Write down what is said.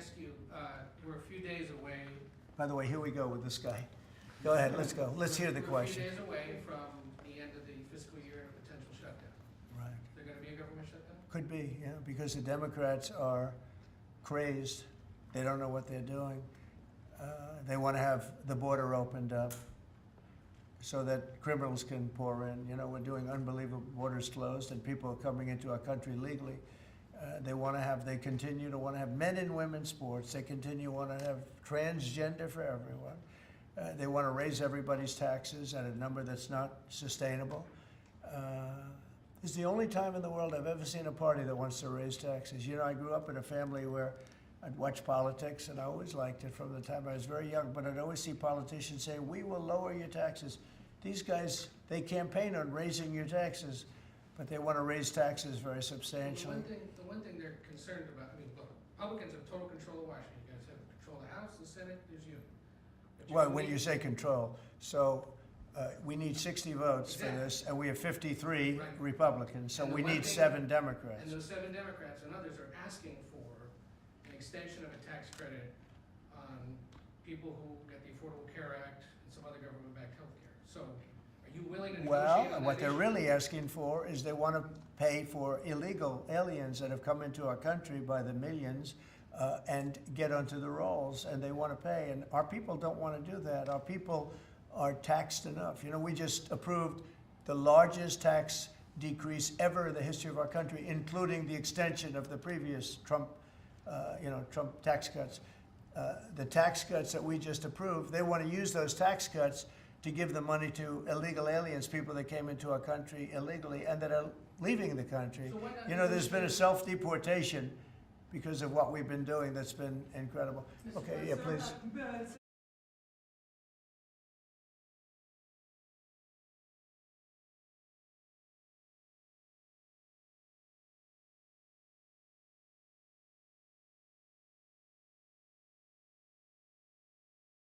ask you, we're a few days away. By the way, here we go with this guy. Go ahead, let's go. Let's hear the We're a question. few days away from the end of the fiscal year and a potential shutdown. Right. Is there gonna be a government shutdown? Could be, yeah, because the Democrats are crazed. They don't know what they're doing. They want to have the border opened up so that criminals can pour in. You know, we're doing unbelievable borders closed and people are coming into our country legally. They continue to want to have men and women sports. They continue to want to have transgender for everyone. They want to raise everybody's taxes at a number that's not sustainable. It's the only time in the world I've ever seen a party that wants to raise taxes. You know, I grew up in a family where I'd watch politics, and I always liked it from the time I was very young, but I'd always see politicians say, we will lower your taxes. These guys, they campaign on raising your taxes, but they want to raise taxes very substantially. The one thing they're concerned about, I mean, look, Republicans have total control of Washington. You guys have control of the House, the Senate, there's you. But Well, when you say control, so we need 60 votes for this, and we have 53 Right. Republicans, so And the we one need thing- 7 Democrats. And those 7 Democrats and others are asking for an extension of a tax credit on people who get the Affordable Care Act and some other government-backed health care. So are you willing to negotiate Well, on what that they're issue? really asking for is they want to pay for illegal aliens that have come into our country by the millions and get onto the rolls, and they want to pay. And our people don't want to do that. Our people are taxed enough. You know, we just approved the largest tax decrease ever in the history of our country, including the extension of the previous Trump tax cuts. The tax cuts that we just approved, they want to use those tax cuts to give the money to illegal aliens, people that came into our country illegally and that are leaving the country. So why not You know, there's been a negotiate- self-deportation because of what we've been doing that's been incredible. Okay, yeah, please.